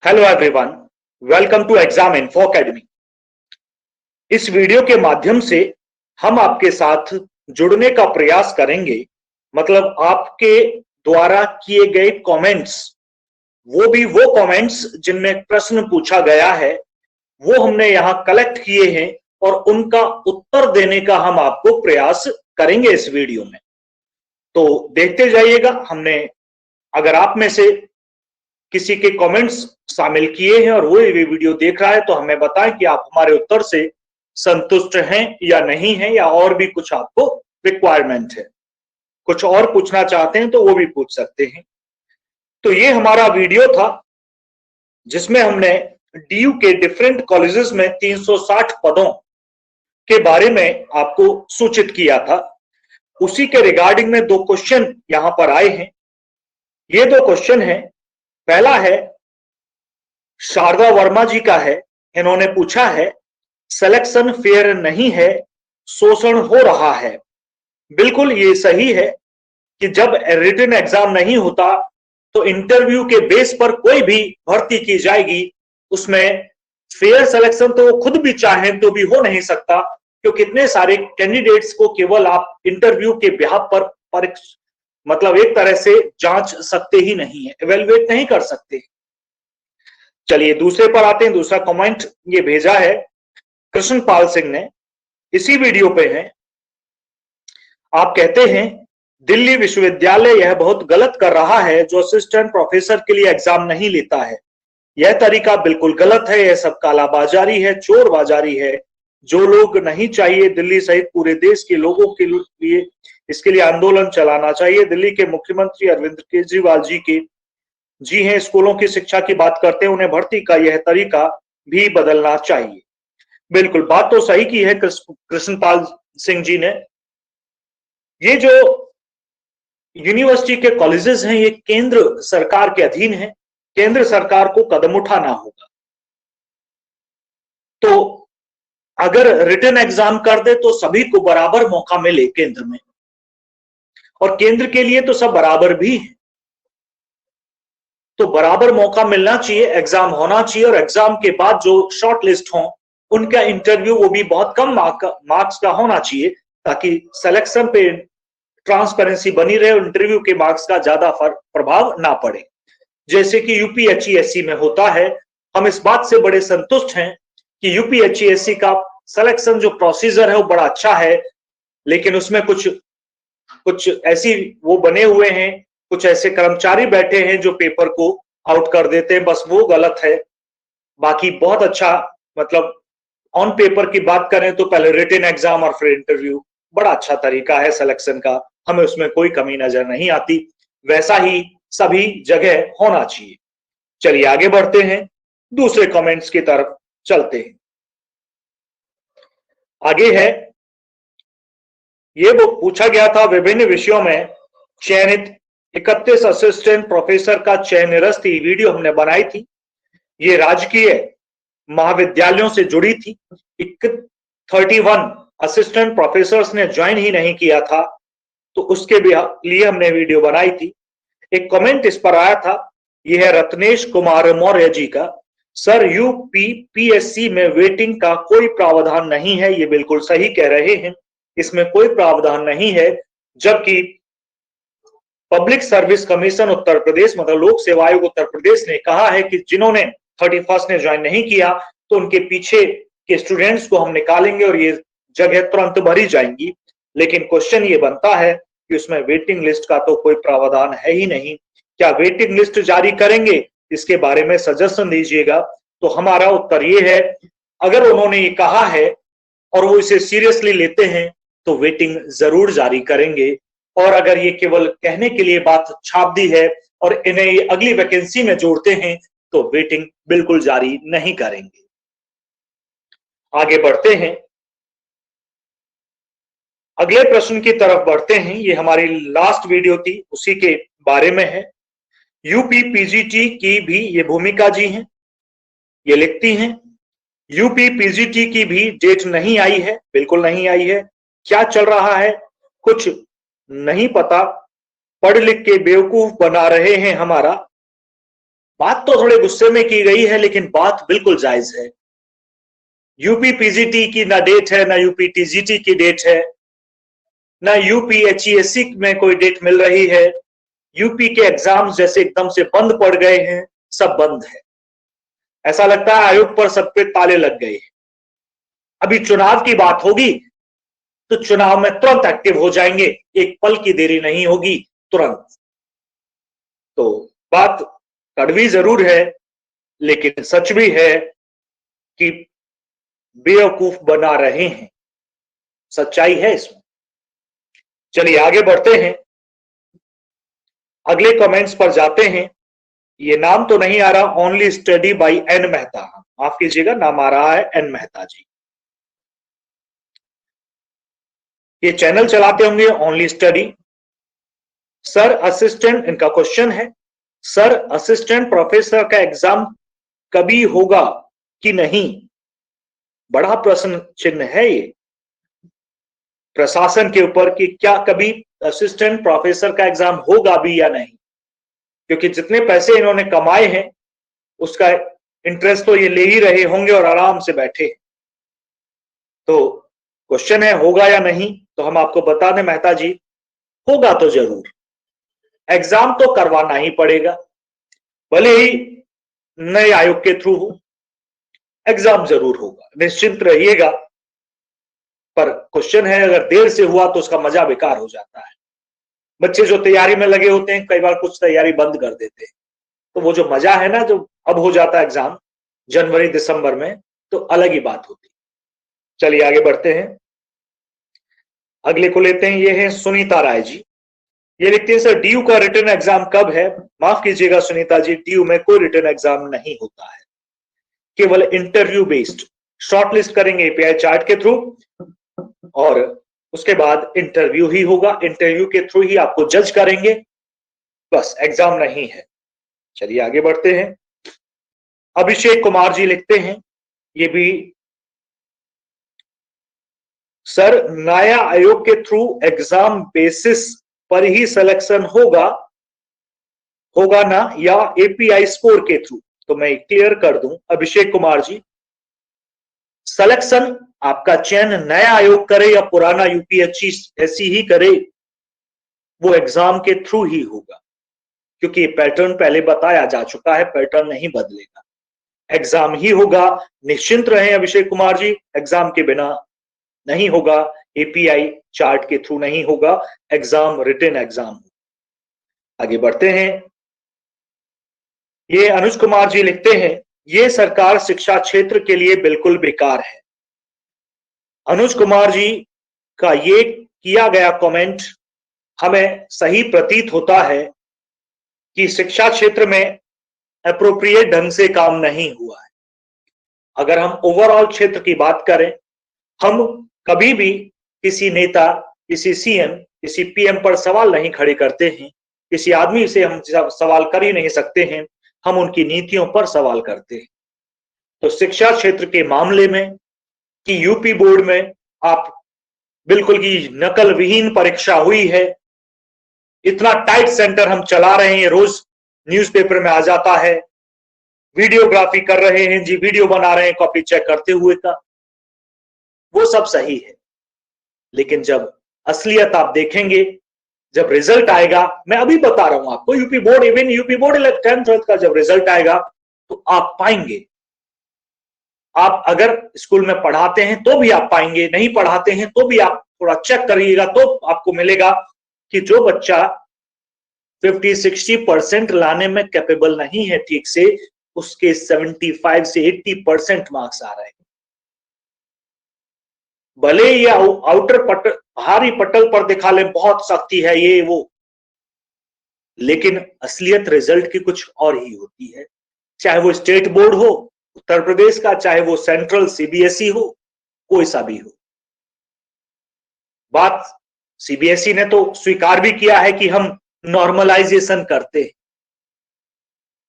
Hello everyone, welcome to Exam Info Academy. इस video के माध्यम से हम आपके साथ जुड़ने का प्रयास करेंगे। मतलब आपके द्वारा किए गए कमेंट्स, वो कमेंट्स जिनमें प्रश्न पूछा गया है, वो हमने यहां कलेक्ट किए हैं और उनका उत्तर देने का हम आपको प्रयास करेंगे इस वीडियो में। तो देखते जाइएगा। अगर आप में से किसी के कमेंट्स शामिल किए हैं और वो ये वीडियो देख रहा है तो हमें बताएं कि आप हमारे उत्तर से संतुष्ट हैं या नहीं हैं, या और भी कुछ आपको रिक्वायरमेंट है, कुछ और पूछना चाहते हैं तो वो भी पूछ सकते हैं। तो ये हमारा वीडियो था जिसमें हमने डीयू के डिफरेंट कॉलेजेस में 360 पदों के बारे में आपको सूचित किया था। उसी के रिगार्डिंग में दो क्वेश्चन यहां पर आए हैं। ये दो क्वेश्चन है, पहला है शारदा वर्मा जी का है। इन्होंने पूछा है, सिलेक्शन फेयर नहीं है, शोषण हो रहा है। बिल्कुल ये सही है कि जब रिटन एग्जाम नहीं होता तो इंटरव्यू के बेस पर कोई भी भर्ती की जाएगी, उसमें फेयर सिलेक्शन तो वो खुद भी चाहें तो भी हो नहीं सकता, क्योंकि कितने सारे कैंडिडेट्स को केवल आप इंटरव्यू के बिहाफ पर मतलब एक तरह से जांच सकते ही नहीं है, एवेल्युएट नहीं कर सकते। चलिए दूसरे पर आते हैं। दूसरा कमेंट ये भेजा है कृष्णपाल सिंह ने, इसी वीडियो पे है। आप कहते हैं, दिल्ली विश्वविद्यालय यह बहुत गलत कर रहा है जो असिस्टेंट प्रोफेसर के लिए एग्जाम नहीं लेता है। यह तरीका बिल्कुल गलत है, यह सब कालाबाजारी है, चोर बाजारी है। जो लोग नहीं चाहिए, दिल्ली सहित पूरे देश के लोगों के लिए इसके लिए आंदोलन चलाना चाहिए। दिल्ली के मुख्यमंत्री अरविंद केजरीवाल जी हैं, स्कूलों की शिक्षा की बात करते हैं, उन्हें भर्ती का यह तरीका भी बदलना चाहिए। बिल्कुल बात तो सही की है कृष्णपाल सिंह जी ने। ये जो यूनिवर्सिटी के कॉलेजेस हैं ये केंद्र सरकार के अधीन है, केंद्र सरकार को कदम उठाना होगा। तो अगर रिटन एग्जाम कर दे तो सभी को बराबर मौका मिले केंद्र में, और केंद्र के लिए तो सब बराबर भी है, तो बराबर मौका मिलना चाहिए, एग्जाम होना चाहिए, और एग्जाम के बाद जो शॉर्ट लिस्ट हो उनका इंटरव्यू वो भी बहुत कम मार्क्स का होना चाहिए, ताकि सिलेक्शन पे ट्रांसपेरेंसी बनी रहे और इंटरव्यू के मार्क्स का ज्यादा प्रभाव ना पड़े, जैसे कि यूपीएचईएससी में होता है। हम इस बात से बड़े संतुष्ट हैं कि यूपीएचईएससी का सिलेक्शन जो प्रोसीजर है वो बड़ा अच्छा है, लेकिन उसमें कुछ ऐसी वो बने हुए हैं, कुछ ऐसे कर्मचारी बैठे हैं जो पेपर को आउट कर देते हैं, बस वो गलत है। बाकी बहुत अच्छा, मतलब ऑन पेपर की बात करें तो पहले रिटन एग्जाम और फिर इंटरव्यू बड़ा अच्छा तरीका है सिलेक्शन का, हमें उसमें कोई कमी नजर नहीं आती। वैसा ही सभी जगह होना चाहिए। चलिए आगे बढ़ते हैं, दूसरे कमेंट्स की तरफ चलते हैं। आगे है, ये वो पूछा गया था, विभिन्न विषयों में चयनित 31 असिस्टेंट प्रोफेसर का चयन निरस्त थी। वीडियो हमने बनाई थी, ये राजकीय महाविद्यालयों से जुड़ी थी। 31 असिस्टेंट प्रोफेसर ने ज्वाइन ही नहीं किया था, तो उसके लिए हमने वीडियो बनाई थी। एक कमेंट इस पर आया था, यह है रत्नेश कुमार मौर्य जी का। सर, यूपीपीएससी में वेटिंग का कोई प्रावधान नहीं है। ये बिल्कुल सही कह रहे हैं, इसमें कोई प्रावधान नहीं है, जबकि public service commission Uttar Pradesh, मतलब लोक सेवा आयोग उत्तर प्रदेश ने कहा है कि जिन्होंने 31 ने ज्वाइन नहीं किया तो उनके पीछे के स्टूडेंट्स को हम निकालेंगे और ये जगह तुरंत भरी जाएंगी। लेकिन क्वेश्चन ये बनता है कि उसमें वेटिंग लिस्ट का तो कोई प्रावधान है ही नहीं। क्या वेटिंग लिस्ट जारी करेंगे, इसके बारे में सजेशन दीजिएगा। तो हमारा उत्तर ये है, अगर उन्होंने ये कहा है और वो इसे सीरियसली लेते हैं तो वेटिंग जरूर जारी करेंगे, और अगर ये केवल कहने के लिए बात छाप दी है और इन्हें ये अगली वैकेंसी में जोड़ते हैं तो वेटिंग बिल्कुल जारी नहीं करेंगे। आगे बढ़ते हैं, अगले प्रश्न की तरफ बढ़ते हैं। ये हमारी लास्ट वीडियो थी, उसी के बारे में है। यूपी पीजीटी की भी ये भूमिका जी हैं, ये लिखती हैं, यूपी पीजीटी की भी डेट नहीं आई है, बिल्कुल नहीं आई है। क्या चल रहा है कुछ नहीं पता, पढ़ लिख के बेवकूफ बना रहे हैं हमारा। बात तो थोड़े गुस्से में की गई है, लेकिन बात बिल्कुल जायज है। यूपी पीजीटी की ना डेट है, ना यूपी टीजीटी की डेट है, ना यूपी एचईएससी में कोई डेट मिल रही है। यूपी के एग्जाम्स जैसे एकदम से बंद पड़ गए हैं, सब बंद है। ऐसा लगता है आयोग पर सब पे ताले लग गए हैं। अभी चुनाव की बात होगी तो चुनाव में तुरंत एक्टिव हो जाएंगे, एक पल की देरी नहीं होगी, तुरंत। तो बात कड़वी जरूर है, लेकिन सच भी है कि बेवकूफ बना रहे हैं, सच्चाई है इसमें। चलिए आगे बढ़ते हैं, अगले कमेंट्स पर जाते हैं। ये नाम तो नहीं आ रहा, only study by N Mehta, माफ कीजिएगा, नाम आ रहा है एन मेहता जी। ये चैनल चलाते होंगे ओनली स्टडी। सर असिस्टेंट, इनका क्वेश्चन है, सर असिस्टेंट प्रोफेसर का एग्जाम कभी होगा कि नहीं? बड़ा प्रश्न चिन्ह है ये प्रशासन के ऊपर कि क्या कभी असिस्टेंट प्रोफेसर का एग्जाम होगा भी या नहीं, क्योंकि जितने पैसे इन्होंने कमाए हैं उसका इंटरेस्ट तो ये ले ही रहे होंगे और आराम से बैठे। तो क्वेश्चन है होगा या नहीं, तो हम आपको बता दें मेहता जी, होगा तो जरूर, एग्जाम तो करवाना ही पड़ेगा, भले ही नए आयोग के थ्रू हो, एग्जाम जरूर होगा, निश्चिंत रहिएगा। पर क्वेश्चन है अगर देर से हुआ तो उसका मजा बेकार हो जाता है। बच्चे जो तैयारी में लगे होते हैं कई बार कुछ तैयारी बंद कर देते हैं, तो वो जो मजा है ना, जो अब हो जाता है एग्जाम जनवरी दिसंबर में, तो अलग ही बात होती है। चलिए आगे बढ़ते हैं, अगले को लेते हैं। ये है सुनीता राय जी, ये लिखते हैं सर डीयू का रिटन एग्जाम कब है? माफ कीजिएगा सुनीता जी, डीयू में कोई रिटन एग्जाम नहीं होता है, केवल इंटरव्यू बेस्ड। शॉर्टलिस्ट करेंगे एपीआई चार्ट के थ्रू और उसके बाद इंटरव्यू ही होगा, इंटरव्यू के थ्रू ही आपको जज करेंगे, बस एग्जाम नहीं है। चलिए आगे बढ़ते हैं, अभिषेक कुमार जी लिखते हैं, ये भी सर नया आयोग के थ्रू एग्जाम बेसिस पर ही सिलेक्शन होगा ना, या एपीआई स्कोर के थ्रू? तो मैं क्लियर कर दूं अभिषेक कुमार जी, सिलेक्शन आपका चयन नया आयोग करे या पुराना यूपीएससी ही करे, वो एग्जाम के थ्रू ही होगा, क्योंकि पैटर्न पहले बताया जा चुका है, पैटर्न नहीं बदलेगा, एग्जाम ही होगा। निश्चिंत रहें अभिषेक कुमार जी, एग्जाम के बिना नहीं होगा, एपीआई चार्ट के थ्रू नहीं होगा, एग्जाम रिटन एग्जाम। आगे बढ़ते हैं, ये अनुज कुमार जी लिखते हैं, ये सरकार शिक्षा क्षेत्र के लिए बिल्कुल बेकार है। अनुज कुमार जी का ये किया गया कमेंट हमें सही प्रतीत होता है कि शिक्षा क्षेत्र में एप्रोप्रिएट ढंग से काम नहीं हुआ है। अगर हम ओवरऑल क्षेत्र की बात करें, हम कभी भी किसी नेता, किसी सीएम, किसी पीएम पर सवाल नहीं खड़े करते हैं, किसी आदमी से हम सवाल कर ही नहीं सकते हैं, हम उनकी नीतियों पर सवाल करते हैं। तो शिक्षा क्षेत्र के मामले में कि यूपी बोर्ड में आप बिल्कुल की नकल विहीन परीक्षा हुई है, इतना टाइट सेंटर हम चला रहे हैं, रोज न्यूज़पेपर में आ जाता है, वीडियोग्राफी कर रहे हैं जी, वीडियो बना रहे हैं कॉपी चेक करते हुए का, वो सब सही है। लेकिन जब असलियत आप देखेंगे, जब रिजल्ट आएगा, मैं अभी बता रहा हूं आपको, UP board, even UP board 10th का जब रिजल्ट आएगा तो आप पाएंगे, आप अगर स्कूल में पढ़ाते हैं तो भी आप पाएंगे, नहीं पढ़ाते हैं तो भी आप थोड़ा चेक करिएगा, तो आपको मिलेगा कि जो बच्चा 50-60% लाने में कैपेबल नहीं है ठीक से, उसके 75 से 80% मार्क्स आ रहे हैं। भले ये आउटर पटल, बाहरी पटल पर दिखा ले बहुत सख्ती है ये वो, लेकिन असलियत रिजल्ट की कुछ और ही होती है, चाहे वो स्टेट बोर्ड हो उत्तर प्रदेश का, चाहे वो सेंट्रल सीबीएसई हो, कोई सा भी हो। बात सीबीएसई ने तो स्वीकार भी किया है कि हम नॉर्मलाइजेशन करते हैं,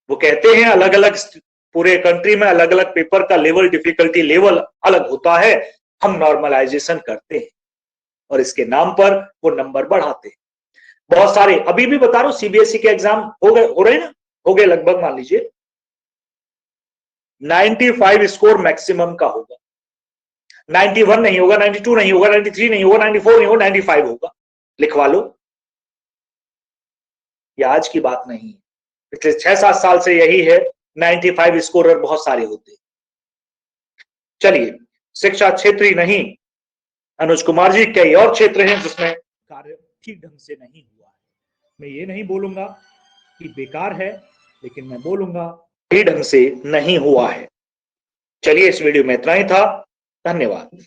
वो कहते हैं अलग अलग पूरे कंट्री में अलग अलग पेपर का लेवल, डिफिकल्टी लेवल अलग होता है, हम नॉर्मलाइजेशन करते हैं और इसके नाम पर वो नंबर बढ़ाते हैं। बहुत सारे, अभी भी बता रहा हूं, सीबीएसई के एग्जाम हो रहे हैं ना, हो गए लगभग, मान लीजिए 95 स्कोर मैक्सिमम का होगा। 91 नहीं होगा, 92 नहीं होगा, 93 नहीं होगा, 94 नहीं होगा, 95 होगा। लिखवा लो। ये आज की बात नहीं है, पिछले 6-7 साल से यही है। 95 स्कोरर बहुत सारे होते हैं। चलिए, शिक्षा क्षेत्र ही नहीं, अनुज कुमार जी कई और क्षेत्र हैं जिसमें कार्य ठीक ढंग से नहीं हुआ है। मैं ये नहीं बोलूंगा कि बेकार है, लेकिन मैं बोलूंगा ठीक ढंग से नहीं हुआ है। चलिए, इस वीडियो में इतना ही था। धन्यवाद।